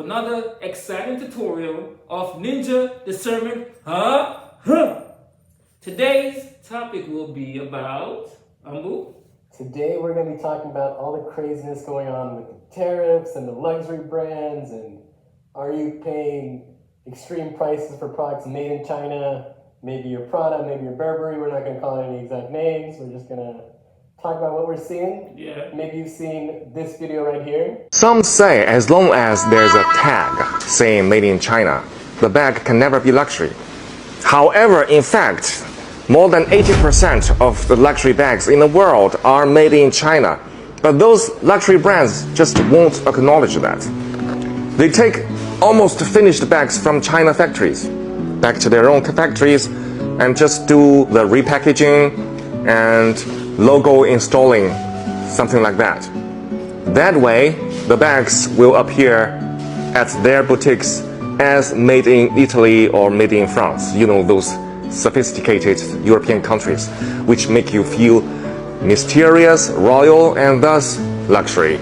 another exciting tutorial of Ninja Discernment. Today's topic will be about, Ambu? Today we're going to be talking about all the craziness going on with the tariffs and the luxury brands, and are you paying extreme prices for products made in China? Maybe your Prada, maybe your Burberry. We're not going to call it any exact names. We're just going to talk about what we're seeing. Yeah. Maybe you've seen this video right here. Some say as long as there's a tag saying made in China, the bag can never be luxury. However, in fact, more than 80% of the luxury bags in the world are made in China. But those luxury brands just won't acknowledge that. They take almost finished bags from China factories back to their own factories and just do the repackaging and logo installing, something like that. That way, the bags will appear at their boutiques as made in Italy or made in France. You know, those sophisticated European countries, which make you feel mysterious, royal, and thus luxury.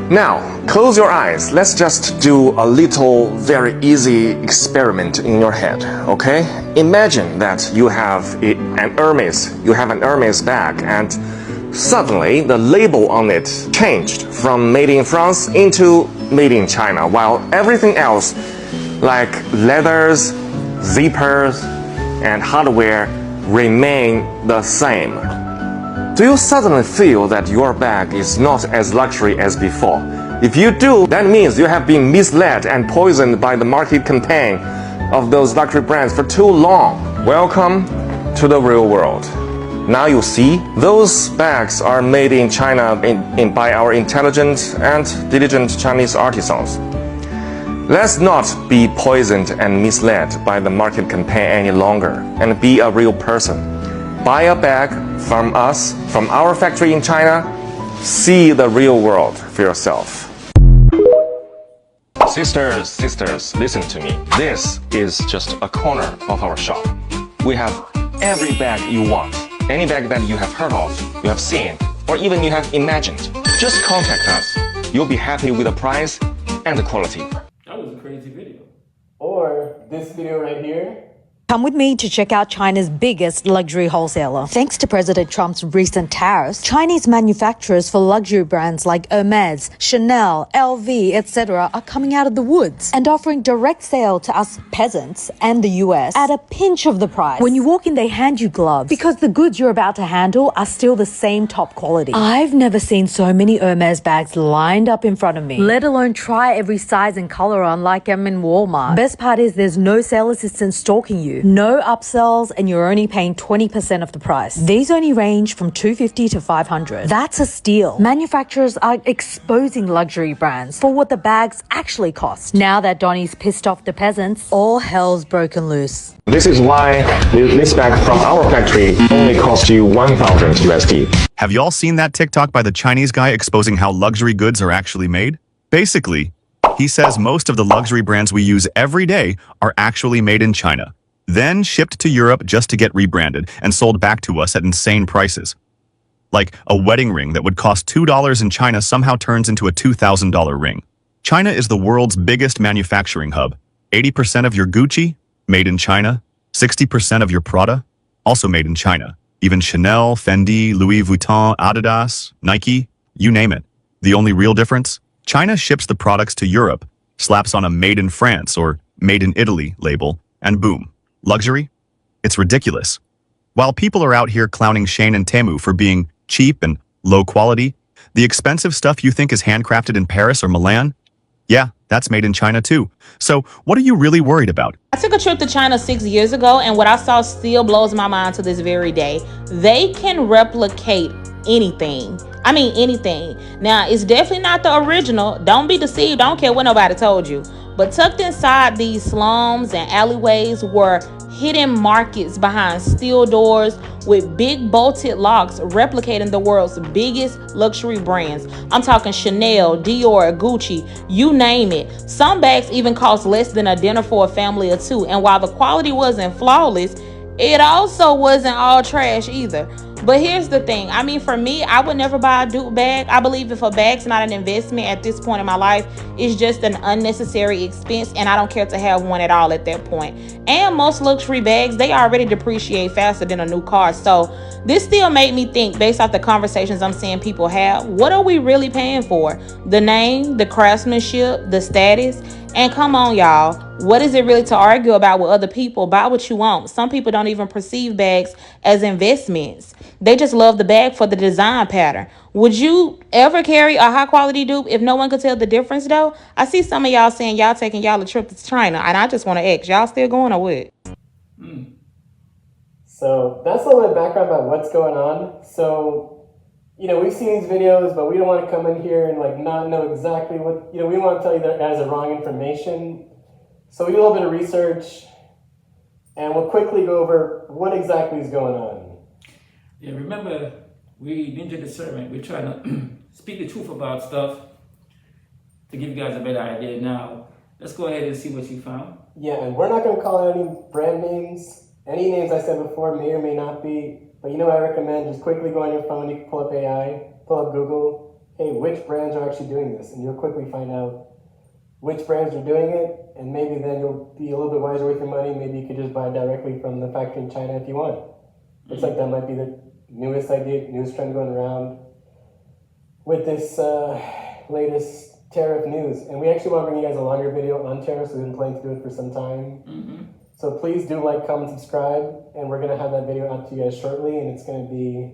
Now, close your eyes. Let's just do a little, very easy experiment in your head, okay? Imagine that you have an Hermes bag, and suddenly the label on it changed from made in France into made in China, while everything else, like leathers, zippers, and hardware, remain the same. Do you suddenly feel that your bag is not as luxury as before? If you do, that means you have been misled and poisoned by the market campaign of those luxury brands for too long. Welcome to the real world. Now you see, those bags are made in China by our intelligent and diligent Chinese artisans. Let's not be poisoned and misled by the market campaign any longer, and be a real person. Buy a bag from us, from our factory in China. See the real world for yourself. Sisters, listen to me. This is just a corner of our shop. We have every bag you want. Any bag that you have heard of, you have seen, or even you have imagined. Just contact us. You'll be happy with the price and the quality. That was a crazy video. Or this video right here. Come with me to check out China's biggest luxury wholesaler. Thanks to President Trump's recent tariffs, Chinese manufacturers for luxury brands like Hermes, Chanel, LV, etc. are coming out of the woods and offering direct sale to us peasants and the US at a pinch of the price. When you walk in, they hand you gloves because the goods you're about to handle are still the same top quality. I've never seen so many Hermes bags lined up in front of me, let alone try every size and color on like I'm in Walmart. Best part is there's no sales assistant stalking you. No upsells, and you're only paying 20% of the price. These only range from $250 to $500. That's a steal. Manufacturers are exposing luxury brands for what the bags actually cost. Now that Donnie's pissed off the peasants, all hell's broken loose. This is why this bag from our factory only cost you 1,000 USD. Have y'all seen that TikTok by the Chinese guy exposing how luxury goods are actually made? Basically, he says most of the luxury brands we use every day are actually made in China, then shipped to Europe just to get rebranded and sold back to us at insane prices. Like a wedding ring that would cost $2 in China somehow turns into a $2,000 ring. China is the world's biggest manufacturing hub. 80% of your Gucci, made in China. 60% of your Prada, also made in China. Even Chanel, Fendi, Louis Vuitton, Adidas, Nike, you name it. The only real difference? China ships the products to Europe, slaps on a made in France or made in Italy label, and boom. Luxury? It's ridiculous. While people are out here clowning Shein and Temu for being cheap and low quality, the expensive stuff you think is handcrafted in Paris or Milan? Yeah, that's made in China too. So what are you really worried about? I took a trip to China 6 years ago, and what I saw still blows my mind to this very day. They can replicate anything. I mean anything. Now, it's definitely not the original. Don't be deceived. I don't care what nobody told you. But tucked inside these slums and alleyways were hidden markets behind steel doors with big bolted locks replicating the world's biggest luxury brands. I'm talking Chanel, Dior, Gucci, you name it. Some bags even cost less than a dinner for a family of two. And while the quality wasn't flawless, it also wasn't all trash either. But here's the thing. I mean, for me, I would never buy a dupe bag. I believe if a bag's not an investment at this point in my life, it's just an unnecessary expense, and I don't care to have one at all at that point. And most luxury bags, they already depreciate faster than a new car. So this still made me think, based off the conversations I'm seeing people have, what are we really paying for? The name, the craftsmanship, the status? And come on, y'all. What is it really to argue about with other people? Buy what you want. Some people don't even perceive bags as investments. They just love the bag for the design pattern. Would you ever carry a high quality dupe if no one could tell the difference though? I see some of y'all saying y'all taking y'all a trip to China, and I just want to ask, y'all still going or what? So that's a little bit of background about what's going on. So, we've seen these videos, but we don't want to come in here and not know exactly what, we want to tell you that guys are wrong information. So we do a little bit of research, and we'll quickly go over what exactly is going on. Yeah, remember, we Ninja Discernment, we're trying to speak the truth about stuff to give you guys a better idea. Now, let's go ahead and see what you found. Yeah, and we're not going to call out any brand names. Any names I said before may or may not be, but I recommend just quickly go on your phone, you can pull up AI, pull up Google, hey, which brands are actually doing this? And you'll quickly find out which brands are doing it, and maybe then you'll be a little bit wiser with your money. Maybe you could just buy directly from the factory in China if you want. Looks like that might be the newest idea, newest trend going around with this latest tariff news. And we actually want to bring you guys a longer video on tariffs. We've been planning to do it for some time. Mm-hmm. So please do like, comment, subscribe, and we're going to have that video out to you guys shortly, and it's going to be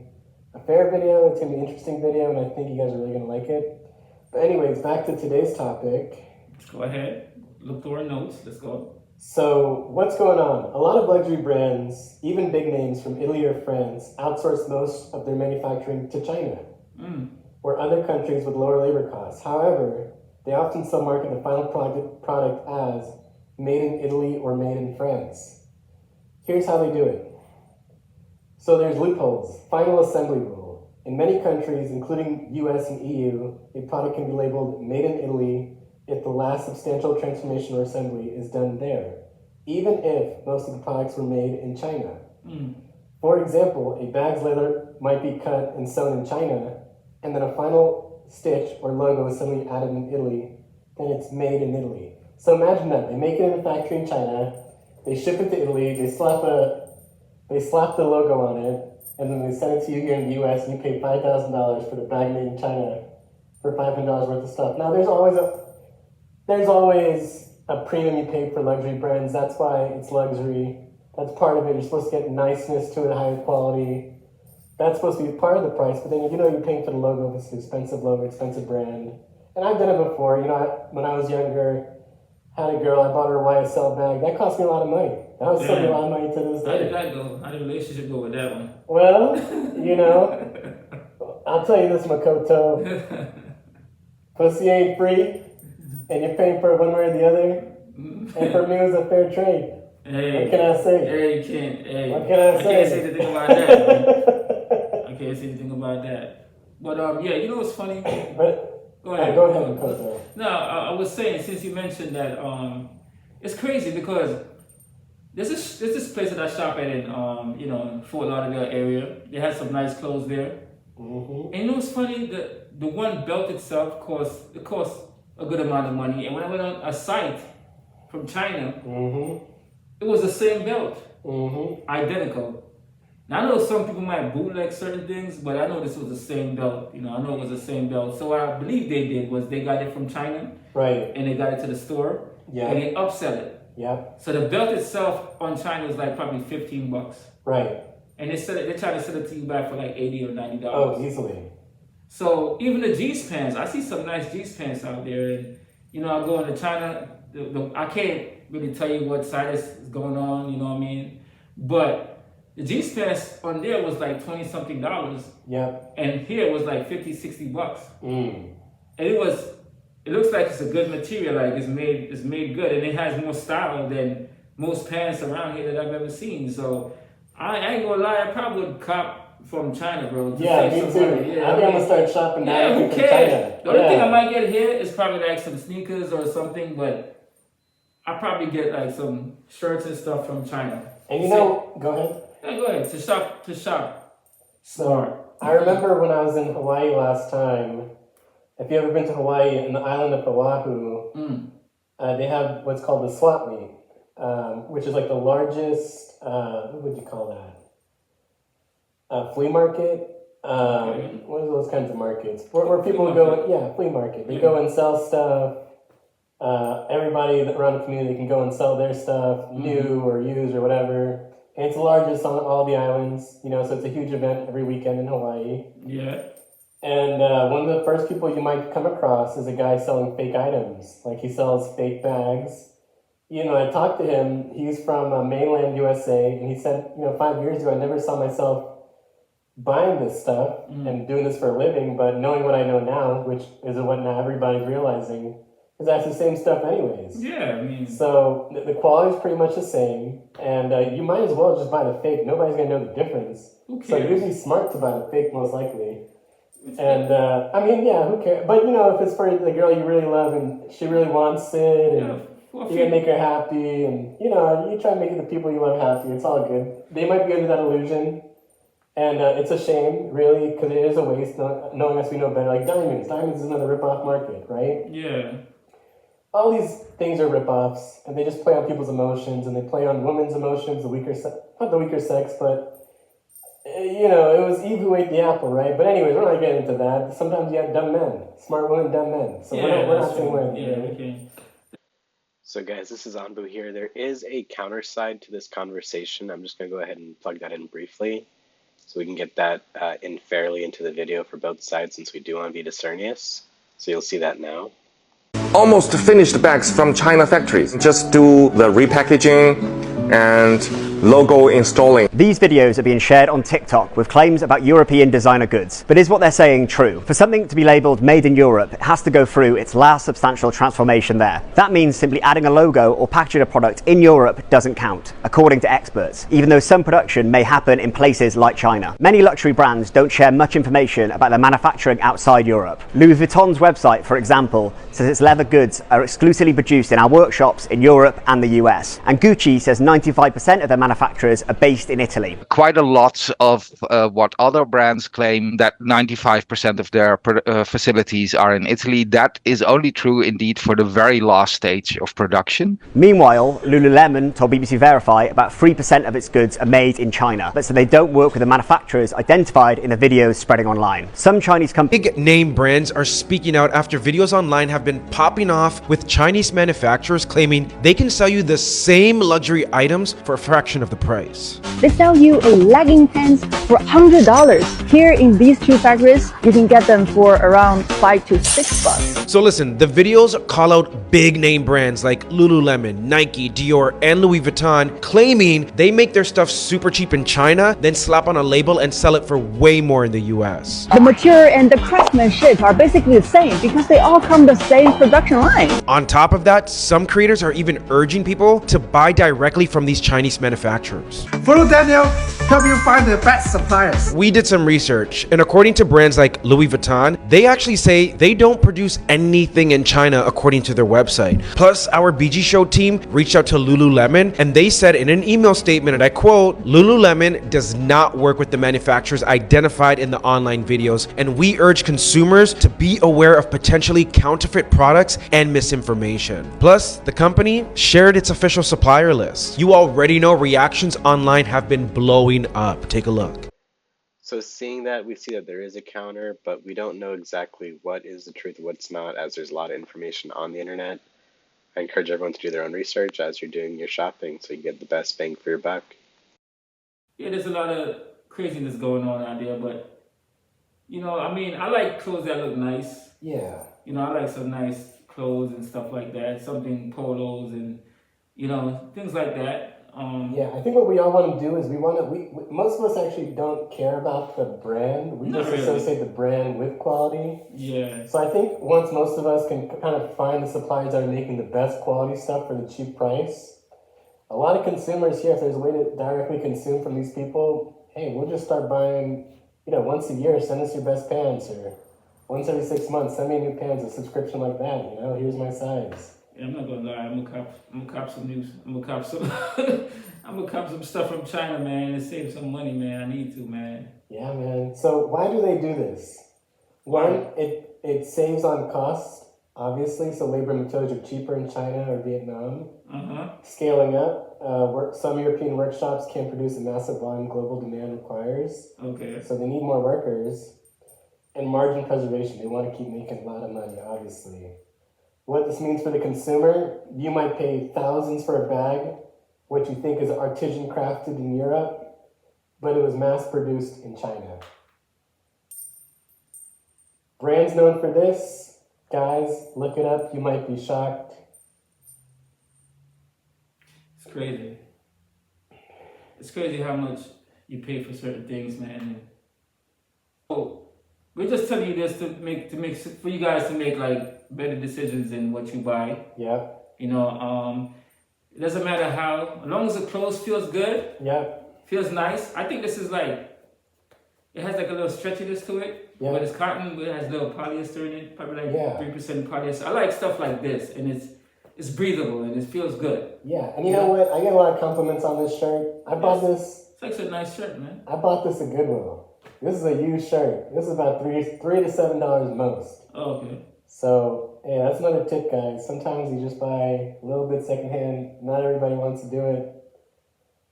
a fair video, it's going to be an interesting video, and I think you guys are really going to like it. But anyways, back to today's topic. Let's go ahead, look through our notes, let's go. So what's going on? A lot of luxury brands, even big names from Italy or France, outsource most of their manufacturing to China, or other countries with lower labor costs. However, they often still market the final product as made in Italy or made in France. Here's how they do it. So there's loopholes. Final assembly rule. In many countries, including US and EU, a product can be labeled made in Italy if the last substantial transformation or assembly is done there, even if most of the products were made in China. For example, a bag's leather might be cut and sewn in China, and then a final stitch or logo assembly added in Italy, then it's made in Italy. So imagine that, they make it in a factory in China, they ship it to Italy, they slap the logo on it, and then they send it to you here in the US, and you pay $5,000 for the bag made in China for $500 worth of stuff. Now there's always a premium you pay for luxury brands. That's why it's luxury. That's part of it. You're supposed to get niceness to it, higher quality. That's supposed to be part of the price, but then you're paying for the logo. It's an expensive logo, expensive brand. And I've done it before. When I was younger, had a girl, I bought her a YSL bag. That cost me a lot of money. That was still a lot of money to this day. How did that go? How did the relationship go with that one? Well, I'll tell you this, Makoto. Pussy ain't free, and you're paying for it one way or the other. And for me, it was a fair trade. Hey, what can I say? Hey, you can't. Hey, what can I say? I can't say anything about that, man. I can't say anything about that. But what's funny? Go ahead, Makoto. No, I was saying, since you mentioned that, it's crazy because there's this place that I shop at in Fort Lauderdale area. They have some nice clothes there. Mm-hmm. And what's funny? The one belt itself costs a good amount of money. And when I went on a site from China, it was the same belt, identical. Now, I know some people might bootleg certain things, but I know this was the same belt. I know it was the same belt. So what I believe they did was they got it from China, right? And they got it to the store, and they upsell it. Yeah. So the belt itself on China was like probably $15, right? And they're trying to sell it to you back for like $80 or $90. Oh, easily. So even the jeans pants, I see some nice jeans pants out there, and I go into China. I can't really tell you what side is going on. You know what I mean? But the jeans pants on there was like $20-something. Yep. And here it was like $50-$60. And it looks like it's a good material, like it's made good, and it has more style than most pants around here that I've ever seen. So I ain't gonna lie, I probably would cop from China, bro. Yeah, me too. Yeah, I think I'm gonna start shopping now. Yeah, who cares? The only thing I might get here is probably like some sneakers or something, but I probably get like some shirts and stuff from China. And go ahead. Yeah, go ahead. To shop Smart. I remember when I was in Hawaii last time, if you ever been to Hawaii, in the island of Oahu, they have what's called the swap meet, which is like the largest, what would you call that? Flea market? What are those kinds of markets? Where people go, flea market. They go and sell stuff. Everybody around the community can go and sell their stuff, new or used or whatever. And it's the largest on all the islands, so it's a huge event every weekend in Hawaii. Yeah. And one of the first people you might come across is a guy selling fake items. Like he sells fake bags. I talked to him. He's from mainland USA, and he said, 5 years ago, I never saw myself buying this stuff and doing this for a living, but knowing what I know now, which is what now everybody's realizing, is that's the same stuff anyways. Yeah, I mean... So the quality is pretty much the same, and you might as well just buy the fake. Nobody's going to know the difference. Who cares? So you'd be smart to buy the fake, most likely. And, who cares? But, if it's for the girl you really love and she really wants it, and you're going to make her happy, and, you try to make the people you love happy. It's all good. They might be under that illusion. And it's a shame, really, because it is a waste, knowing us we know better. Like diamonds. Diamonds is another rip-off market, right? Yeah. All these things are rip-offs, and they just play on people's emotions, and they play on women's emotions, not the weaker sex, but, it was Eve who ate the apple, right? But anyways, we're not getting into that. Sometimes you have dumb men, smart women, dumb men. So we're not saying we're... Yeah, okay. So guys, this is Anbu here. There is a counter side to this conversation. I'm just going to go ahead and plug that in briefly, so we can get that in fairly into the video for both sides, since we do want to be discernious. So you'll see that now. Almost finished bags from China factories. Just do the repackaging and logo installing. These videos are being shared on TikTok with claims about European designer goods. But is what they're saying true? For something to be labelled made in Europe, it has to go through its last substantial transformation there. That means simply adding a logo or packaging a product in Europe doesn't count, according to experts, even though some production may happen in places like China. Many luxury brands don't share much information about their manufacturing outside Europe. Louis Vuitton's website, for example, says its leather goods are exclusively produced in our workshops in Europe and the US. And Gucci says 95% of their manufacturers are based in Italy. Quite a lot of what other brands claim, that 95% of their facilities are in Italy. That is only true indeed for the very last stage of production. Meanwhile, Lululemon told BBC Verify about 3% of its goods are made in China, but so they don't work with the manufacturers identified in the videos spreading online. Some Chinese companies... Big name brands are speaking out after videos online have been popping off with Chinese manufacturers claiming they can sell you the same luxury items for a fraction of the price. They sell you a legging pants for $100. Here in these two factories, you can get them for around $5 to $6. So listen, the videos call out big name brands like Lululemon, Nike, Dior, and Louis Vuitton, claiming they make their stuff super cheap in China, then slap on a label and sell it for way more in the US. The material and the craftsmanship are basically the same because they all come the same production line. On top of that, some creators are even urging people to buy directly from these Chinese manufacturers. Follow Daniel, help you find the best suppliers. We did some research, and according to brands like Louis Vuitton, they actually say they don't produce anything in China according to their website. Plus, our BG Show team reached out to Lululemon, and they said in an email statement, and I quote, "Lululemon does not work with the manufacturers identified in the online videos, and we urge consumers to be aware of potentially counterfeit products and misinformation." Plus, the company shared its official supplier list. You already know reactions online have been blowing up. Take a look. So seeing that, we see that there is a counter, but we don't know exactly what is the truth and what's not, as there's a lot of information on the internet. I encourage everyone to do their own research as you're doing your shopping so you get the best bang for your buck. Yeah, there's a lot of craziness going on out there, but, I like clothes that look nice. Yeah. I like some nice clothes and stuff like that, something polos and, things like that. Yeah, I think what we all want to do is we most of us actually don't care about the brand. We just associate the brand with quality. Yeah. So I think once most of us can kind of find the suppliers that are making the best quality stuff for the cheap price, a lot of consumers here, if there's a way to directly consume from these people, hey, we'll just start buying, once a year, send us your best pants, or once every 6 months, send me new pants, a subscription like that, here's my size. Yeah, I'm not gonna lie. I'm gonna cop some news. I'm gonna cop some. I'm gonna cop some stuff from China, man, and save some money, man. I need to, man. Yeah, man. So why do they do this? One, it saves on cost, obviously. So labor and materials are cheaper in China or Vietnam. Scaling up, some European workshops can't produce a massive volume global demand requires. Okay. So they need more workers. And margin preservation. They want to keep making a lot of money, obviously. What this means for the consumer, you might pay thousands for a bag, what you think is artisan crafted in Europe, but it was mass produced in China. Brands known for this, guys, look it up, you might be shocked. It's crazy. It's crazy how much you pay for certain things, man. Oh, we're just telling you this to make for you guys to make like better decisions in what you buy. Yeah. You know, it doesn't matter how, as long as the clothes feels good. Yeah. Feels nice. I think this is like, it has like a little stretchiness to it. Yeah. But it's cotton, but it has a little polyester in it, probably like Yeah. 3% polyester. I like stuff like this, and it's breathable and it feels good. Yeah, and you know what? I get a lot of compliments on this shirt. I bought this. It's like a nice shirt, man. I bought this at Goodwill. This is a used shirt. This is about $3 to $7 most. Oh, okay. So, yeah, that's another tip, guys. Sometimes you just buy a little bit secondhand. Not everybody wants to do it.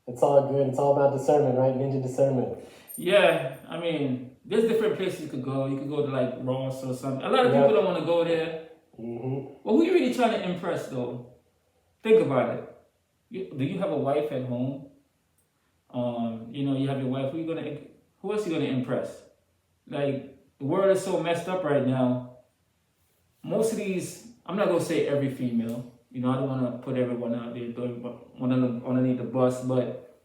It's all good. It's all about discernment, right? Ninja discernment. Yeah, I mean, there's different places you could go. You could go to like Ross or something. A lot of people don't want to go there. Well, who you really trying to impress, though? Think about it. Do you have a wife at home? You know, you have your wife. Who else you gonna impress? Like, the world is so messed up right now. Most of these, I'm not gonna say every female. You know, I don't want to put everyone out there, don't want underneath the bus, but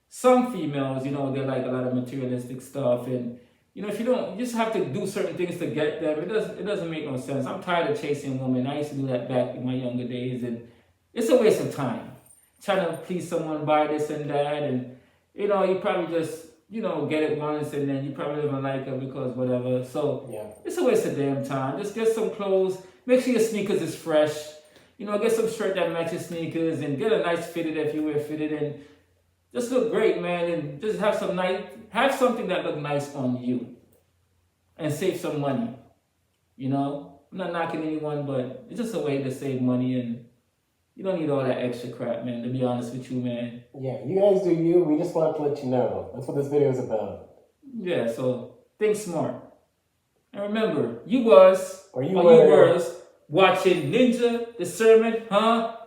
some females, you know, they like a lot of materialistic stuff, and you know, if you just have to do certain things to get them. It doesn't make no sense. I'm tired of chasing women. I used to do that back in my younger days, and it's a waste of time. Trying to please someone, buy this and that, and you know, you probably just, you know, get it once and then you probably don't like it because whatever. So it's a waste of damn time. Just get some clothes. Make sure your sneakers is fresh. You know, get some shirt that matches sneakers and get a nice fitted if you wear fitted, and just look great, man. And just have something that look nice on you and save some money. You know, I'm not knocking anyone, but it's just a way to save money, and you don't need all that extra crap, man, to be honest with you, man. Yeah, you guys do you. We just want to let you know. That's what this video is about. Yeah, so think smart. And remember, you was watching Ninja Discernment, huh?